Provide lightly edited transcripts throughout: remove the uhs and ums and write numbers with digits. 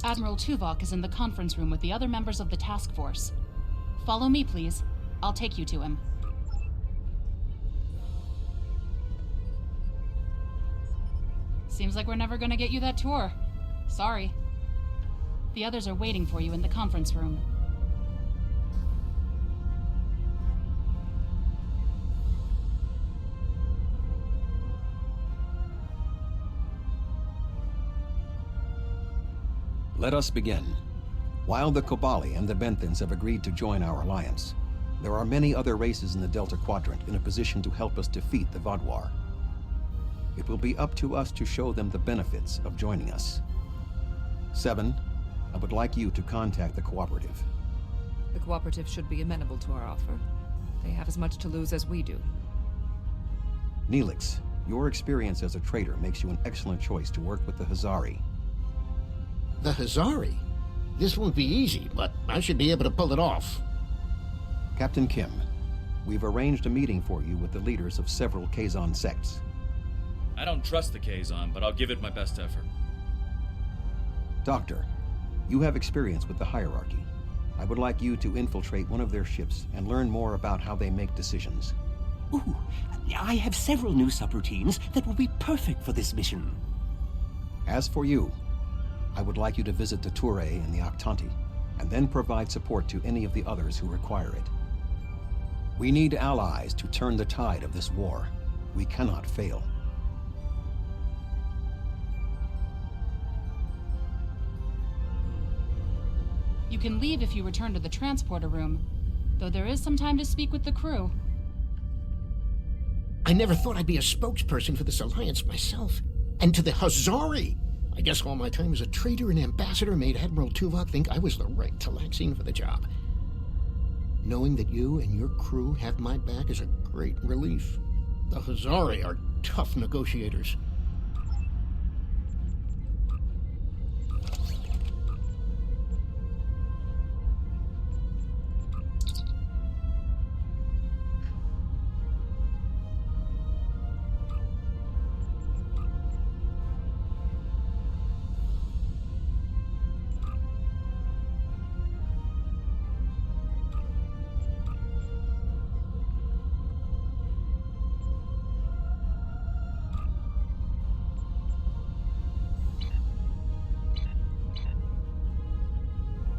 Admiral Tuvok is in the conference room with the other members of the task force. Follow me, please. I'll take you to him. Seems like we're never gonna get you that tour. Sorry. The others are waiting for you in the conference room. Let us begin. While the Kobali and the Benthans have agreed to join our alliance, there are many other races in the Delta Quadrant in a position to help us defeat the Vaadwaur. It will be up to us to show them the benefits of joining us. 7, I would like you to contact the Cooperative. The Cooperative should be amenable to our offer. They have as much to lose as we do. Neelix, your experience as a trader makes you an excellent choice to work with the Hazari. The Hazari? This won't be easy, but I should be able to pull it off. Captain Kim, we've arranged a meeting for you with the leaders of several Kazon sects. I don't trust the Kazon, but I'll give it my best effort. Doctor, you have experience with the hierarchy. I would like you to infiltrate one of their ships and learn more about how they make decisions. Ooh, I have several new subroutines that will be perfect for this mission. As for you, I would like you to visit the Toure and the Octanti, and then provide support to any of the others who require it. We need allies to turn the tide of this war. We cannot fail. You can leave if you return to the transporter room, though there is some time to speak with the crew. I never thought I'd be a spokesperson for this alliance myself. And to the Hazari! I guess all my time as a trader and ambassador made Admiral Tuvok think I was the right Talaxine for the job. Knowing that you and your crew have my back is a great relief. The Hazari are tough negotiators.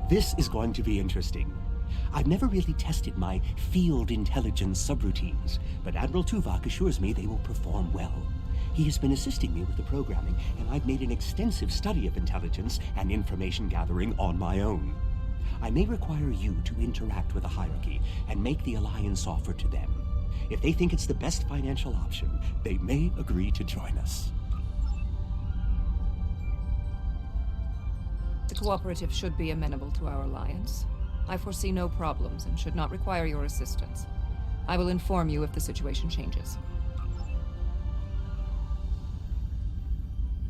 This is going to be interesting. I've never really tested my field intelligence subroutines, but Admiral Tuvok assures me they will perform well. He has been assisting me with the programming, and I've made an extensive study of intelligence and information gathering on my own. I may require you to interact with the hierarchy and make the alliance offer to them. If they think it's the best financial option, they may agree to join us. The Cooperative should be amenable to our alliance. I foresee no problems and should not require your assistance. I will inform you if the situation changes.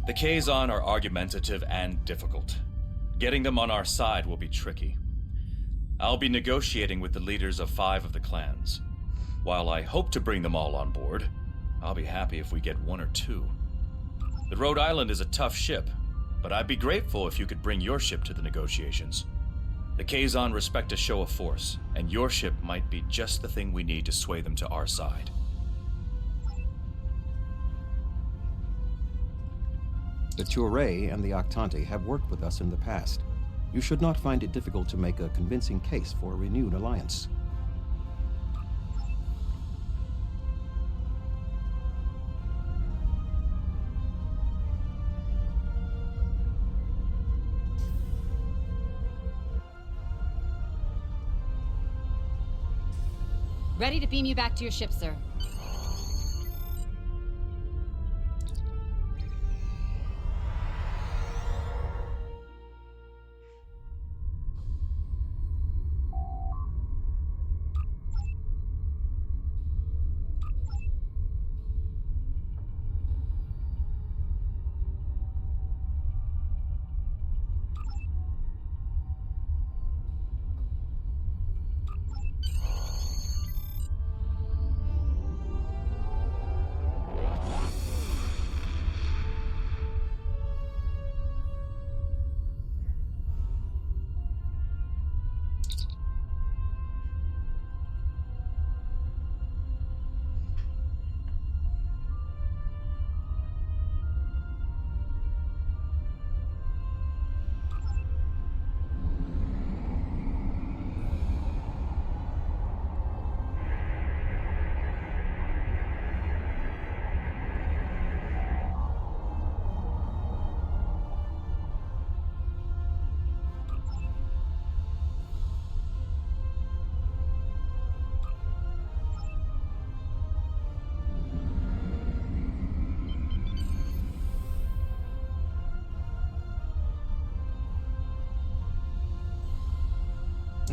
The Kazon are argumentative and difficult. Getting them on our side will be tricky. I'll be negotiating with the leaders of 5 of the clans. While I hope to bring them all on board, I'll be happy if we get 1 or 2. The Rhode Island is a tough ship, but I'd be grateful if you could bring your ship to the negotiations. The Kazon respect a show of force, and your ship might be just the thing we need to sway them to our side. The Toure and the Octanti have worked with us in the past. You should not find it difficult to make a convincing case for a renewed alliance. Ready to beam you back to your ship, sir.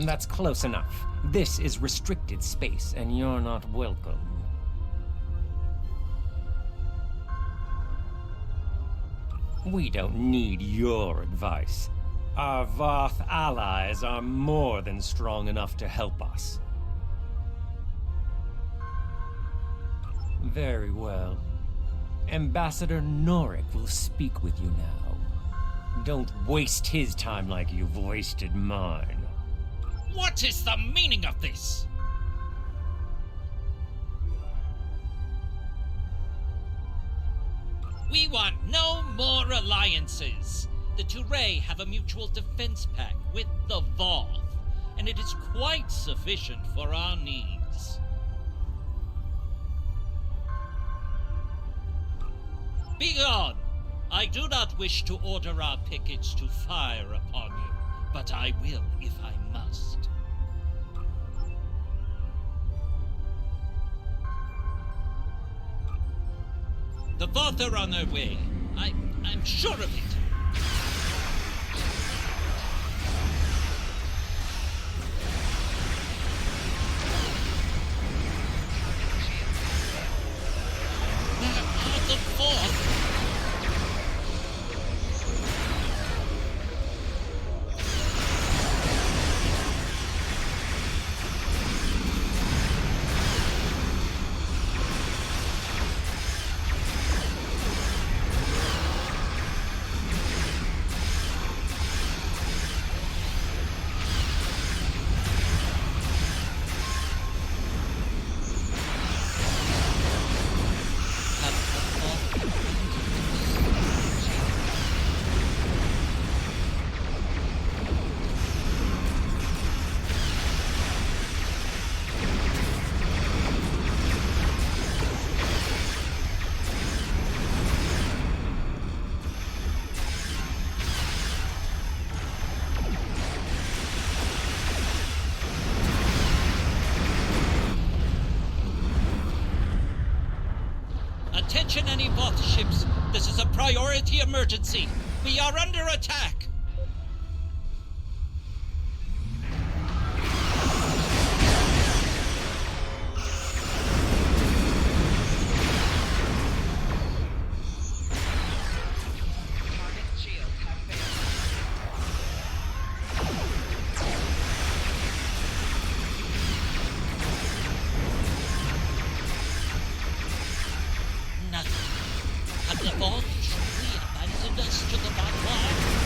That's close enough. This is restricted space, and you're not welcome. We don't need your advice. Our Voth allies are more than strong enough to help us. Very well. Ambassador Norik will speak with you now. Don't waste his time like you've wasted mine. What is the meaning of this? We want no more alliances. The Touré have a mutual defense pact with the Voth, and it is quite sufficient for our needs. Begone! I do not wish to order our pickets to fire upon you, but I will if I must. The Voth are on their way. I'm sure of it. Where are the Voth? Attention any Voth ships. This is a priority emergency. We are under attack. Have the Voth truly abandoned us to the Valar?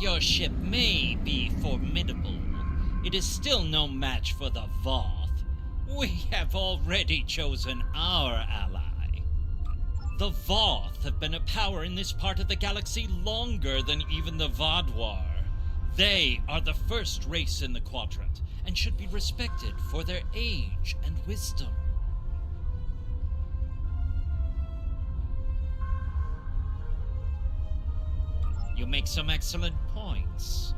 Your ship may be formidable. It is still no match for the Voth. We have already chosen our ally. The Voth have been a power in this part of the galaxy longer than even the Vaadwaur. They are the first race in the quadrant, and should be respected for their age and wisdom. You make some excellent points.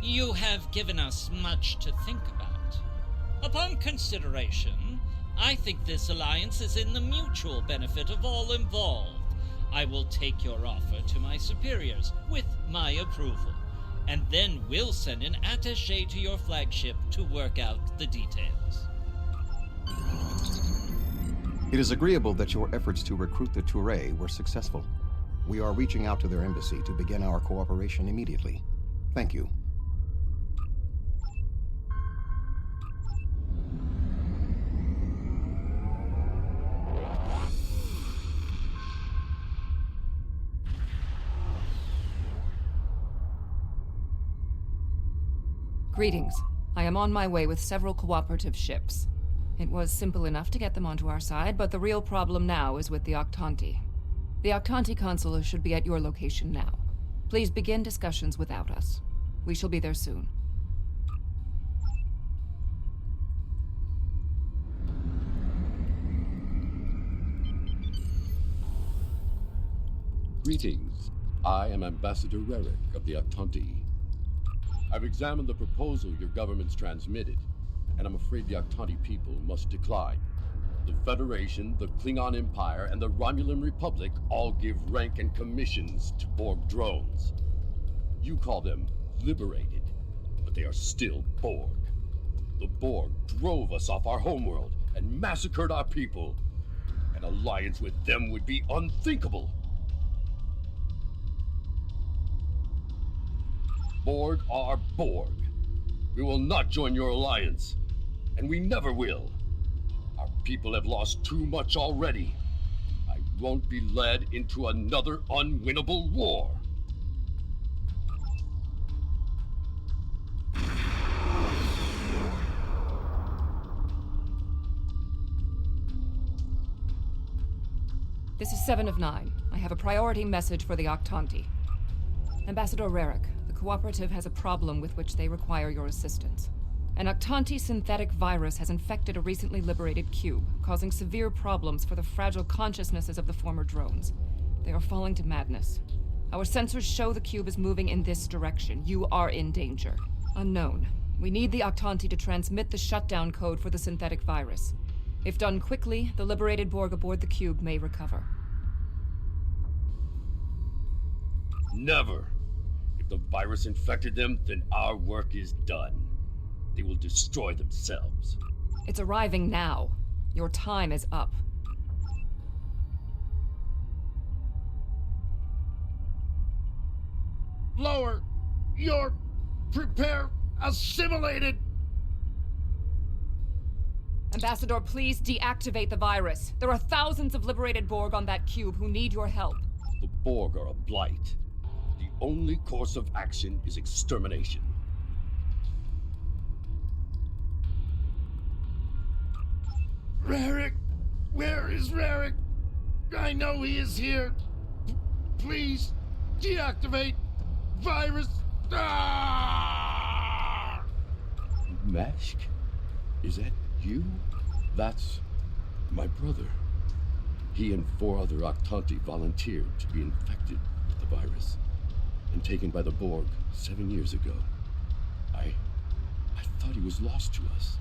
You have given us much to think about. Upon consideration, I think this alliance is in the mutual benefit of all involved. I will take your offer to my superiors with my approval, and then we'll send an attaché to your flagship to work out the details. It is agreeable that your efforts to recruit the Touré were successful. We are reaching out to their embassy to begin our cooperation immediately. Thank you. Greetings. I am on my way with several cooperative ships. It was simple enough to get them onto our side, but the real problem now is with the Octanti. The Octanti consulate should be at your location now. Please begin discussions without us. We shall be there soon. Greetings. I am Ambassador Rerick of the Octanti. I've examined the proposal your government's transmitted, and I'm afraid the Octanti people must decline. The Federation, the Klingon Empire, and the Romulan Republic all give rank and commissions to Borg drones. You call them liberated, but they are still Borg. The Borg drove us off our homeworld and massacred our people. An alliance with them would be unthinkable. Borg are Borg. We will not join your alliance, and we never will. Our people have lost too much already. I won't be led into another unwinnable war. This is 7 of 9. I have a priority message for the Octanti. Ambassador Rerick, the Cooperative has a problem with which they require your assistance. An Octanti synthetic virus has infected a recently liberated cube, causing severe problems for the fragile consciousnesses of the former drones. They are falling to madness. Our sensors show the cube is moving in this direction. You are in danger. Unknown. We need the Octanti to transmit the shutdown code for the synthetic virus. If done quickly, the liberated Borg aboard the cube may recover. Never. If the virus infected them, then our work is done. They will destroy themselves. It's arriving now. Your time is up. Lower! You're... prepare... assimilated! Ambassador, please deactivate the virus. There are thousands of liberated Borg on that cube who need your help. The Borg are a blight. The only course of action is extermination. Rerick! Where is Rerick? I know he is here. Please, deactivate virus. Ah! Mashk? Is that you? That's my brother. He and 4 other Octanti volunteered to be infected with the virus and taken by the Borg 7 years ago. I thought he was lost to us.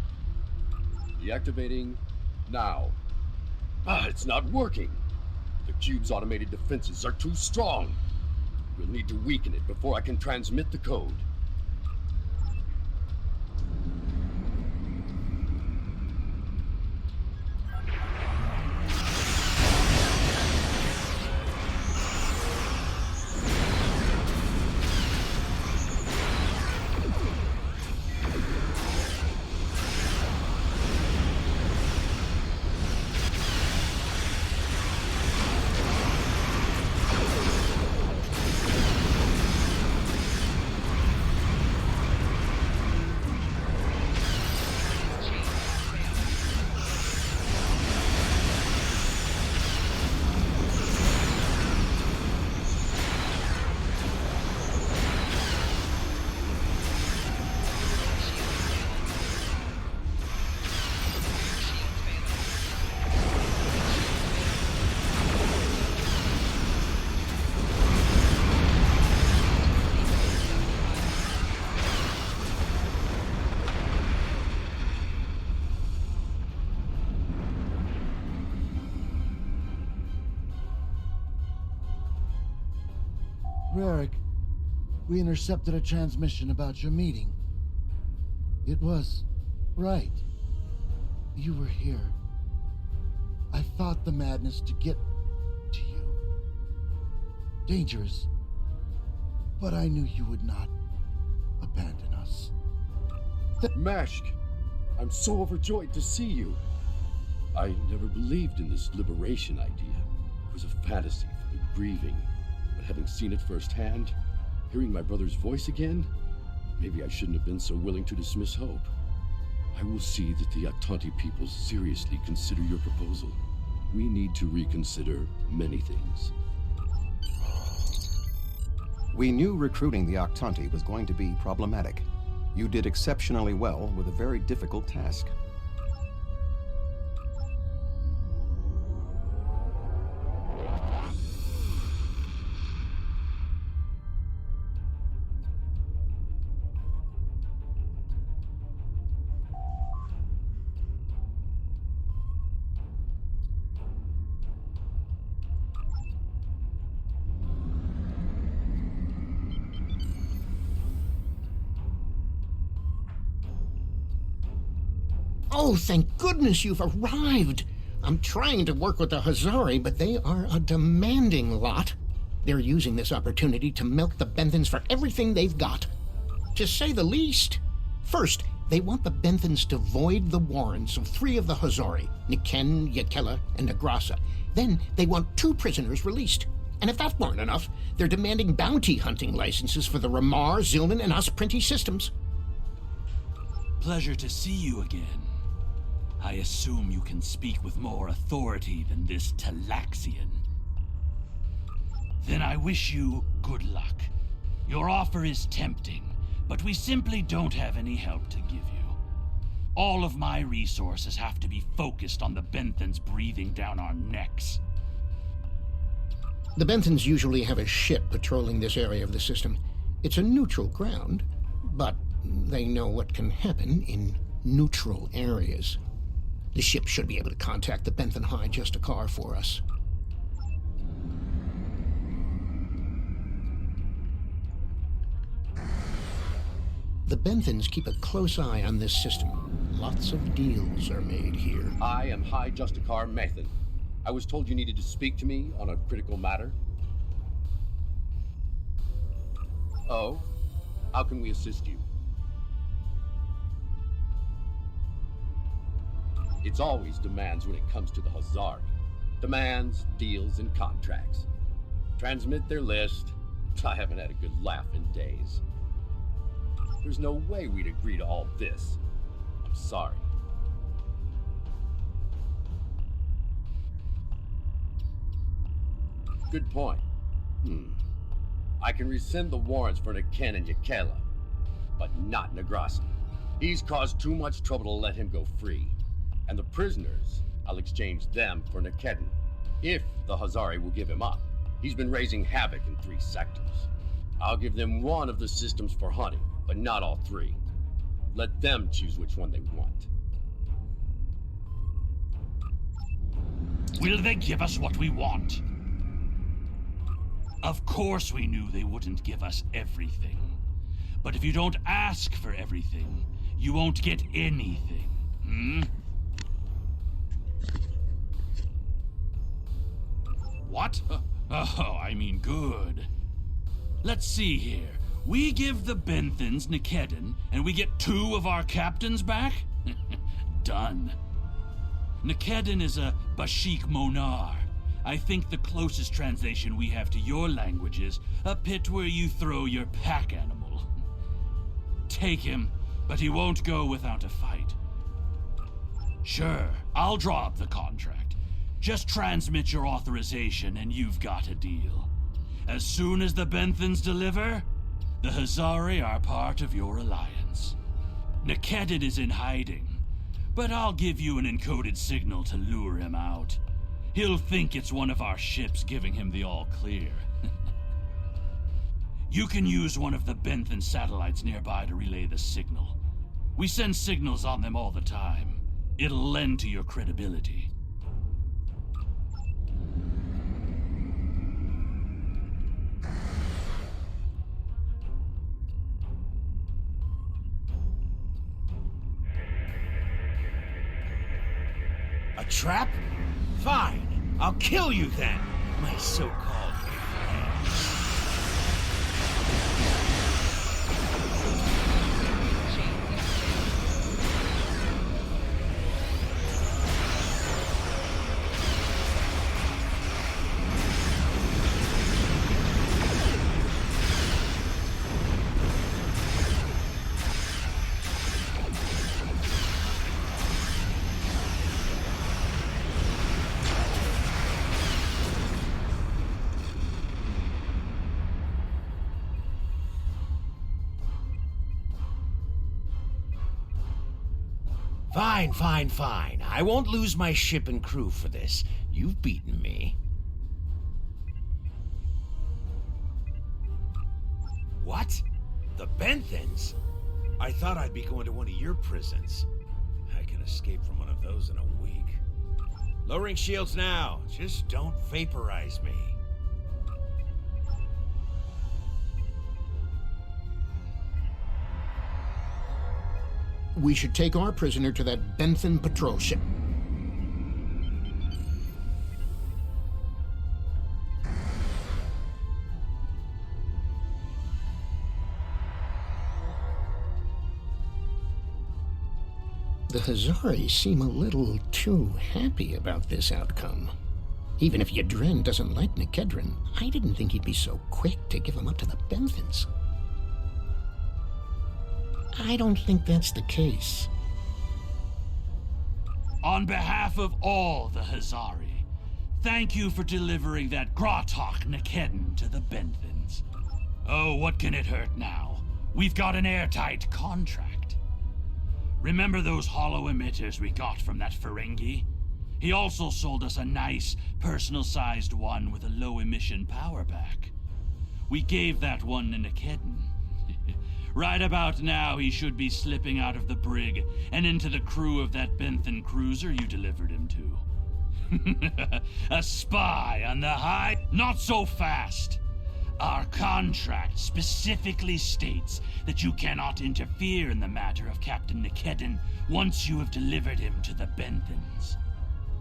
Deactivating now. It's not working. The cube's automated defenses are too strong. We'll need to weaken it before I can transmit the code. Rarick, we intercepted a transmission about your meeting. It was right. You were here. I fought the madness to get to you. Dangerous. But I knew you would not abandon us. Mashk, I'm so overjoyed to see you. I never believed in this liberation idea. It was a fantasy for the grieving. But having seen it firsthand, hearing my brother's voice again, maybe I shouldn't have been so willing to dismiss hope. I will see that the Aktanti people seriously consider your proposal. We need to reconsider many things. We knew recruiting the Aktanti was going to be problematic. You did exceptionally well with a very difficult task. Oh, thank goodness you've arrived. I'm trying to work with the Hazari, but they are a demanding lot. They're using this opportunity to milk the Benthans for everything they've got. To say the least. First, they want the Benthans to void the warrants of 3 of the Hazari, Niken, Yakela, and Negrasa. Then they want 2 prisoners released. And if that weren't enough, they're demanding bounty hunting licenses for the Ramar, Zilman, and Osprinti systems. Pleasure to see you again. I assume you can speak with more authority than this Talaxian. Then I wish you good luck. Your offer is tempting, but we simply don't have any help to give you. All of my resources have to be focused on the Benthans breathing down our necks. The Benthans usually have a ship patrolling this area of the system. It's a neutral ground, but they know what can happen in neutral areas. The ship should be able to contact the Benthan High Justicar for us. The Benthans keep a close eye on this system. Lots of deals are made here. I am High Justicar Mathan. I was told you needed to speak to me on a critical matter. Oh? How can we assist you? It's always demands when it comes to the Hazari. Demands, deals, and contracts. Transmit their list. I haven't had a good laugh in days. There's no way we'd agree to all this. I'm sorry. Good point. I can rescind the warrants for Niken and Yakela, but not Negrasa. He's caused too much trouble to let him go free. And the prisoners, I'll exchange them for Nikedin, if the Hazari will give him up. He's been raising havoc in 3 sectors. I'll give them 1 of the systems for hunting, but not all 3. Let them choose which one they want. Will they give us what we want? Of course we knew they wouldn't give us everything. But if you don't ask for everything, you won't get anything. What? Oh, I mean good. Let's see here. We give the Benthans Nikedin, and we get 2 of our captains back? Done. Nikedin is a Bashik Monar. I think the closest translation we have to your language is a pit where you throw your pack animal. Take him, but he won't go without a fight. Sure, I'll draw up the contract. Just transmit your authorization and you've got a deal. As soon as the Benthans deliver, the Hazari are part of your alliance. Nikedin is in hiding, but I'll give you an encoded signal to lure him out. He'll think it's one of our ships giving him the all-clear. You can use one of the Benthan satellites nearby to relay the signal. We send signals on them all the time. It'll lend to your credibility. A trap? Fine. I'll kill you then, my so-called friend. Fine. I won't lose my ship and crew for this. You've beaten me. What? The Benthans? I thought I'd be going to one of your prisons. I can escape from one of those in a week. Lowering shields now. Just don't vaporize me. We should take our prisoner to that Benthan patrol ship. The Hazari seem a little too happy about this outcome. Even if Yadren doesn't like Nikedren, I didn't think he'd be so quick to give him up to the Benthans. I don't think that's the case. On behalf of all the Hazari, thank you for delivering that Gratok Nikedden to the Benthans. Oh, what can it hurt now? We've got an airtight contract. Remember those hollow emitters we got from that Ferengi? He also sold us a nice, personal-sized one with a low-emission power pack. We gave that one to Nikedden. Right about now, he should be slipping out of the brig and into the crew of that Benthan cruiser you delivered him to. A spy on the high? Not so fast. Our contract specifically states that you cannot interfere in the matter of Captain Nikedden once you have delivered him to the Benthans.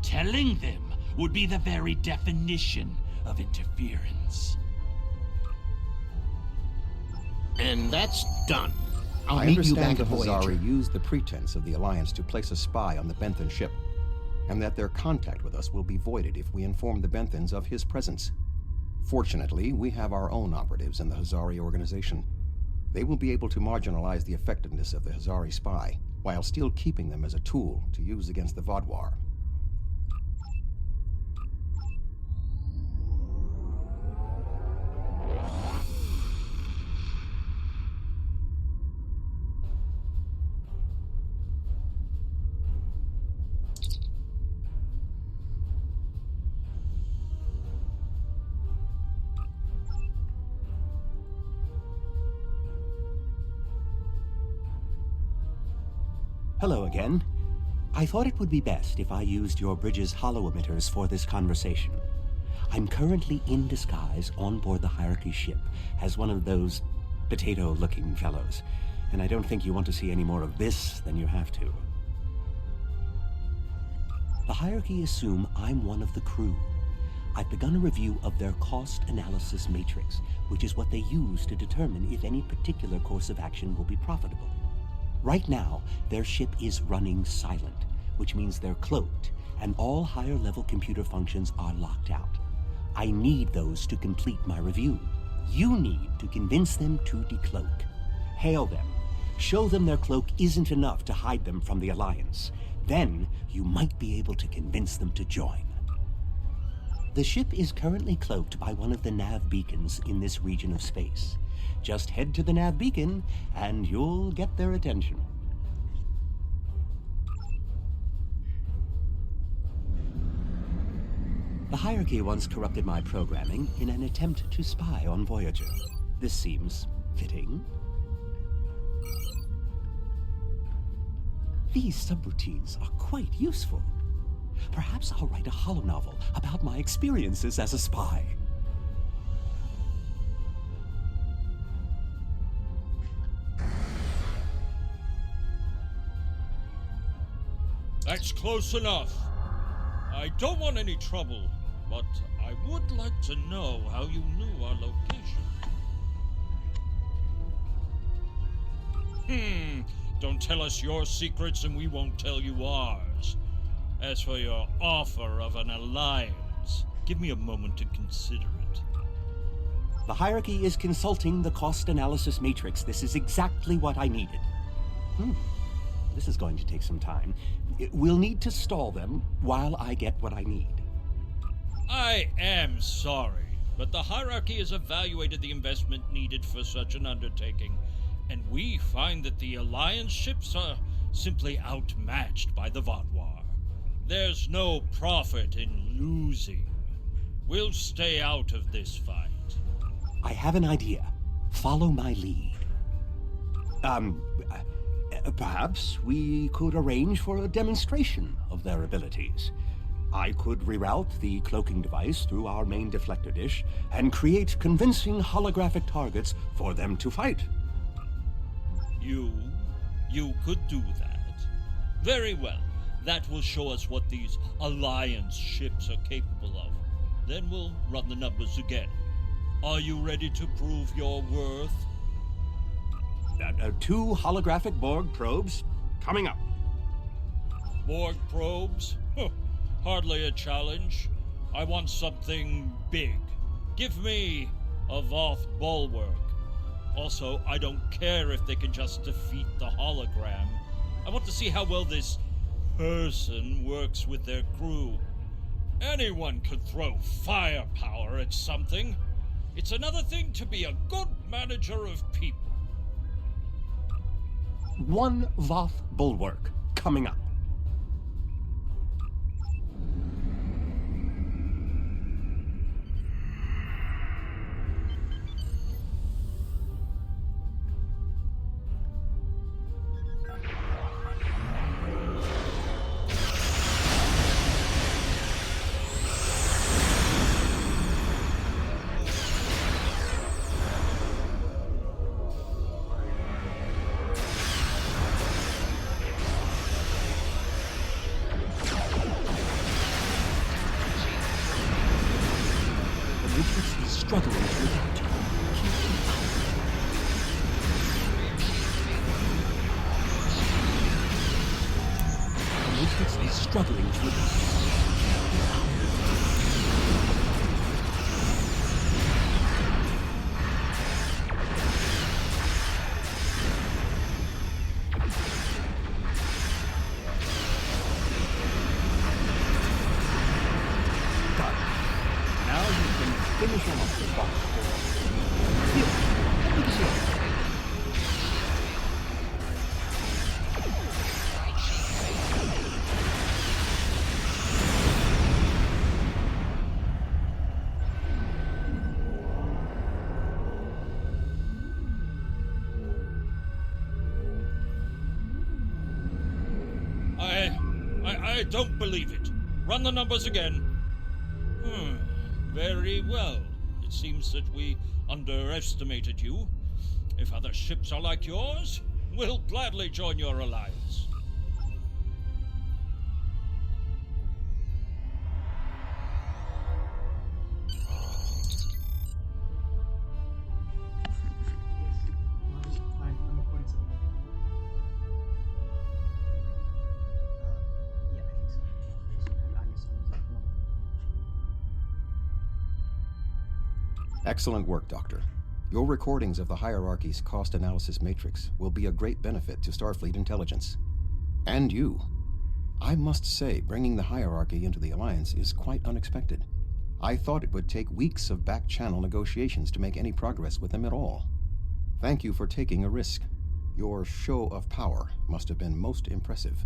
Telling them would be the very definition of interference. And that's done. I'll I meet you back understand the at Voyager. Hazari used the pretense of the Alliance to place a spy on the Benthan ship, and that their contact with us will be voided if we inform the Benthans of his presence. Fortunately, we have our own operatives in the Hazari organization. They will be able to marginalize the effectiveness of the Hazari spy, while still keeping them as a tool to use against the Vaadwaur. Hello again. I thought it would be best if I used your bridge's hollow emitters for this conversation. I'm currently in disguise on board the Hierarchy ship as one of those potato-looking fellows, and I don't think you want to see any more of this than you have to. The Hierarchy assume I'm one of the crew. I've begun a review of their cost analysis matrix, which is what they use to determine if any particular course of action will be profitable. Right now, their ship is running silent, which means they're cloaked, and all higher-level computer functions are locked out. I need those to complete my review. You need to convince them to decloak. Hail them. Show them their cloak isn't enough to hide them from the Alliance. Then, you might be able to convince them to join. The ship is currently cloaked by one of the nav beacons in this region of space. Just head to the nav beacon, and you'll get their attention. The Hierarchy once corrupted my programming in an attempt to spy on Voyager. This seems fitting. These subroutines are quite useful. Perhaps I'll write a holonovel about my experiences as a spy. That's close enough. I don't want any trouble, but I would like to know how you knew our location. Don't tell us your secrets and we won't tell you ours. As for your offer of an alliance, give me a moment to consider it. The hierarchy is consulting the cost analysis matrix. This is exactly what I needed. This is going to take some time. We'll need to stall them while I get what I need. I am sorry, but the hierarchy has evaluated the investment needed for such an undertaking, and we find that the Alliance ships are simply outmatched by the Vatwar. There's no profit in losing. We'll stay out of this fight. I have an idea. Follow my lead. Perhaps we could arrange for a demonstration of their abilities. I could reroute the cloaking device through our main deflector dish and create convincing holographic targets for them to fight. You could do that. Very well. That will show us what these Alliance ships are capable of. Then we'll run the numbers again. Are you ready to prove your worth? 2 holographic Borg probes coming up. Borg probes? Hardly a challenge. I want something big. Give me a Voth bulwark. Also, I don't care if they can just defeat the hologram. I want to see how well this person works with their crew. Anyone could throw firepower at something. It's another thing to be a good manager of people. 1 Voth bulwark coming up. Struggling to adapt. The Matrix is struggling to adapt. Finish him off the box. Here, let me see. I don't believe it. Run the numbers again. Very well. It seems that we underestimated you. If other ships are like yours, we'll gladly join your alliance. Excellent work, Doctor. Your recordings of the hierarchy's cost analysis matrix will be a great benefit to Starfleet intelligence. And you. I must say, bringing the hierarchy into the Alliance is quite unexpected. I thought it would take weeks of back-channel negotiations to make any progress with them at all. Thank you for taking a risk. Your show of power must have been most impressive.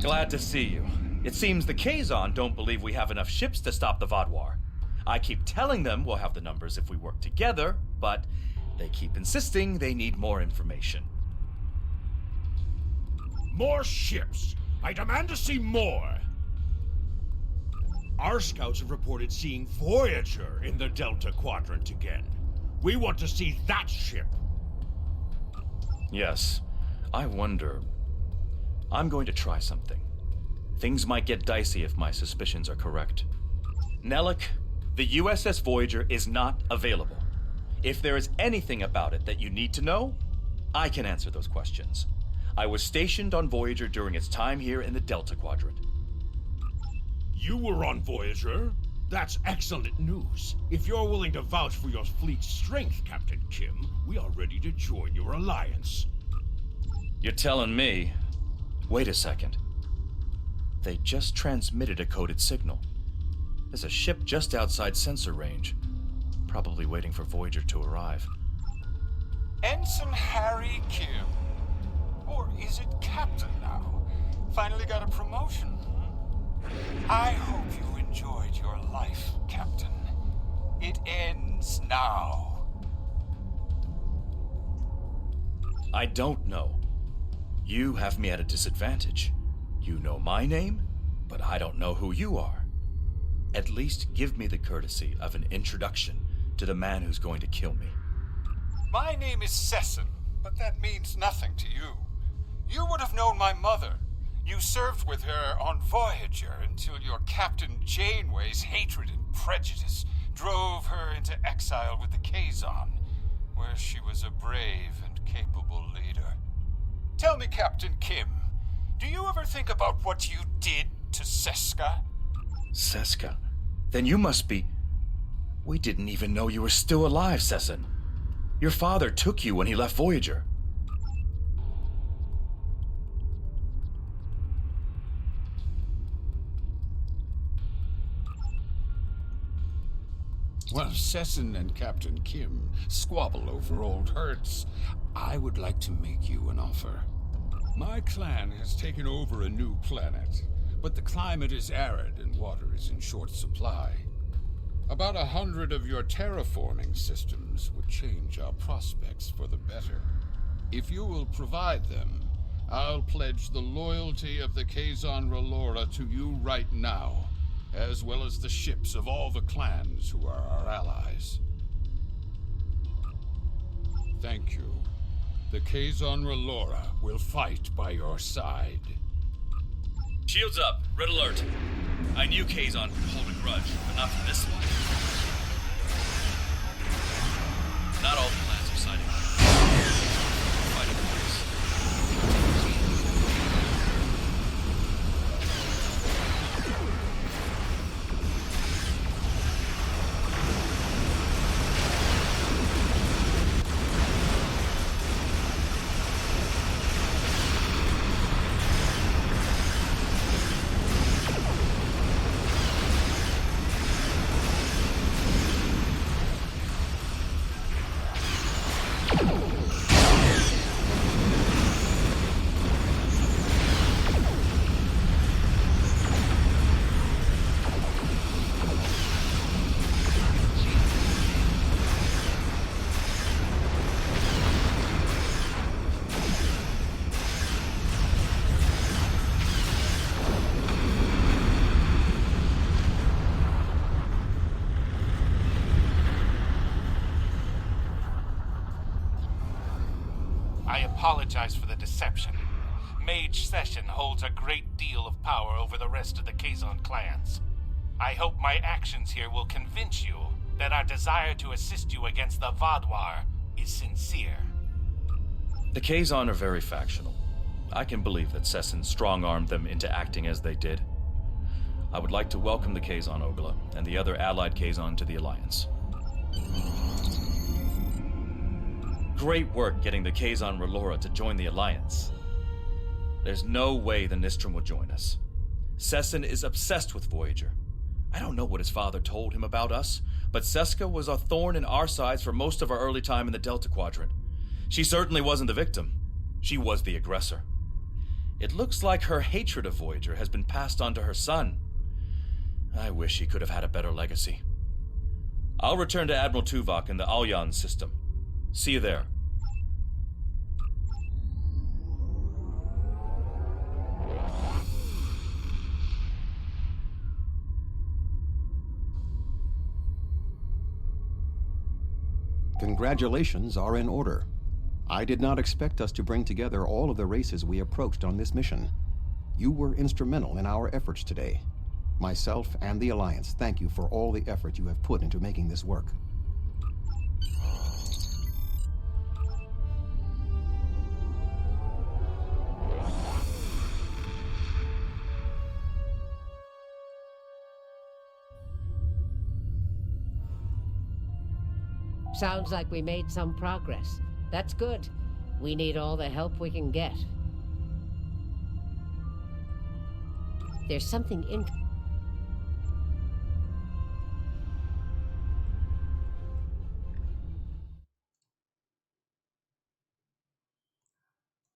Glad to see you. It seems the Kazon don't believe we have enough ships to stop the Vaadwaur. I keep telling them we'll have the numbers if we work together, but they keep insisting they need more information. More ships! I demand to see more! Our scouts have reported seeing Voyager in the Delta Quadrant again. We want to see that ship. Yes, I wonder. I'm going to try something. Things might get dicey if my suspicions are correct. Nellick, the USS Voyager is not available. If there is anything about it that you need to know, I can answer those questions. I was stationed on Voyager during its time here in the Delta Quadrant. You were on Voyager? That's excellent news. If you're willing to vouch for your fleet's strength, Captain Kim, we are ready to join your alliance. You're telling me? Wait a second. They just transmitted a coded signal. There's a ship just outside sensor range, probably waiting for Voyager to arrive. Ensign Harry Kim. Or is it Captain now? Finally got a promotion. I hope you enjoyed your life, Captain. It ends now. I don't know. You have me at a disadvantage. You know my name, but I don't know who you are. At least give me the courtesy of an introduction to the man who's going to kill me. My name is Sesson, but that means nothing to you. You would have known my mother. You served with her on Voyager until your Captain Janeway's hatred and prejudice drove her into exile with the Kazon, where she was a brave and capable leader. Tell me, Captain Kim, do you ever think about what you did to Seska? Seska? Then you must be... We didn't even know you were still alive, Sesson. Your father took you when he left Voyager. While Sesson and Captain Kim squabble over old hurts, I would like to make you an offer. My clan has taken over a new planet, but the climate is arid and water is in short supply. About 100 of your terraforming systems would change our prospects for the better. If you will provide them, I'll pledge the loyalty of the Kazon Relora to you right now, as well as the ships of all the clans who are our allies. Thank you. The Kazon Relora will fight by your side. Shields up. Red alert. I knew Kazon could hold a grudge, but not for this one. Not all the clans are siding with us. Fighting with us. I apologize for the deception. Mage Session holds a great deal of power over the rest of the Kazon clans. I hope my actions here will convince you that our desire to assist you against the Vaadwaur is sincere. The Kazon are very factional. I can believe that Sesson strong-armed them into acting as they did. I would like to welcome the Kazon Ogla and the other allied Kazon to the Alliance. Great work getting the Kazon Relora to join the Alliance. There's no way the Nistrum will join us. Sesson is obsessed with Voyager. I don't know what his father told him about us, but Seska was a thorn in our sides for most of our early time in the Delta Quadrant. She certainly wasn't the victim. She was the aggressor. It looks like her hatred of Voyager has been passed on to her son. I wish he could have had a better legacy. I'll return to Admiral Tuvok in the Alyan system. See you there. Congratulations are in order. I did not expect us to bring together all of the races we approached on this mission. You were instrumental in our efforts today. Myself and the Alliance thank you for all the effort you have put into making this work. Sounds like we made some progress. That's good. We need all the help we can get. There's something